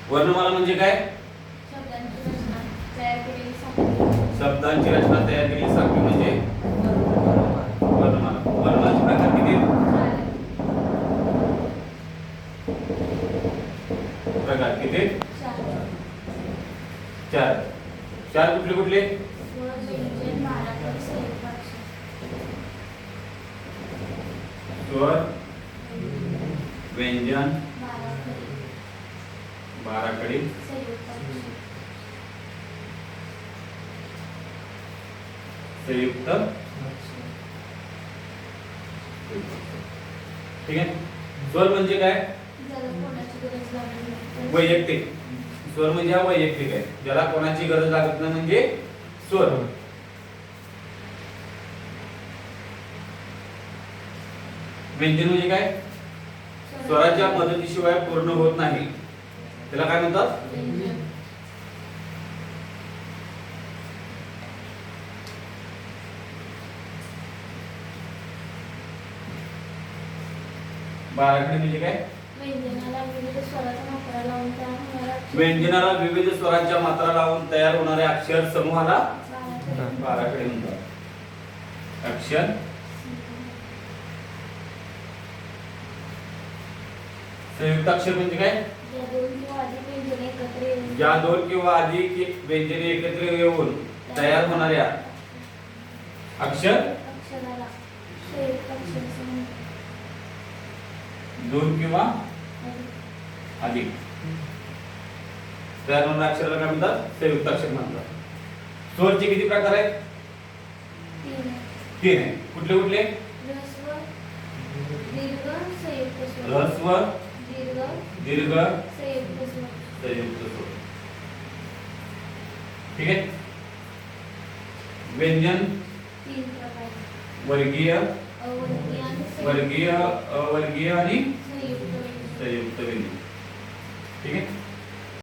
वर्णमाला म्हणजे काय? शब्दांची रचना तयार केलेली साखळी म्हणजे वर्णमाला. वर्णमालाचे प्रकार किती? प्रकार किती? चार. चार कुठले कुठले? स्वर, व्यंजन, बाराखडी, संयुक्त. ठीक आहे. स्वर म्हणजे काय? वैयक्तिक. स्वर म्हणजे हा वैयक्तिक आहे, ज्याला कोणाची गरज लागत नाही म्हणजे स्वर. व्यंजन म्हणजे काय? स्वराच्या मदतीशिवाय पूर्ण होत नाही, त्याला काय म्हणतात? बाराखडी म्हणजे काय? व्यंजनाला विविध स्वरांच्या मात्रा लावून तयार होणाऱ्या अक्षर समूहाला बाराखडी म्हणतात. अक्षर संयुक्त अक्षर म्हणजे काय? ज्या दोन किंवा अधिक व्यंजने एकत्र येऊन तयार होणाऱ्या अक्षर. दोन किंवा अधिक तयार होणाऱ्या अक्षराला काय म्हणतात? संयुक्त अक्षर म्हणतात. स्वरचे किती प्रकार आहेत? तीन आहे. कुठले कुठले? ऱ्हस्व, दीर्घ, संयुक्त स्वर. ठीक आहे. व्यंजन वर्गीय, वर्गीय, अवर्गीय आणि संयुक्त व्यंजन. ठीक आहे.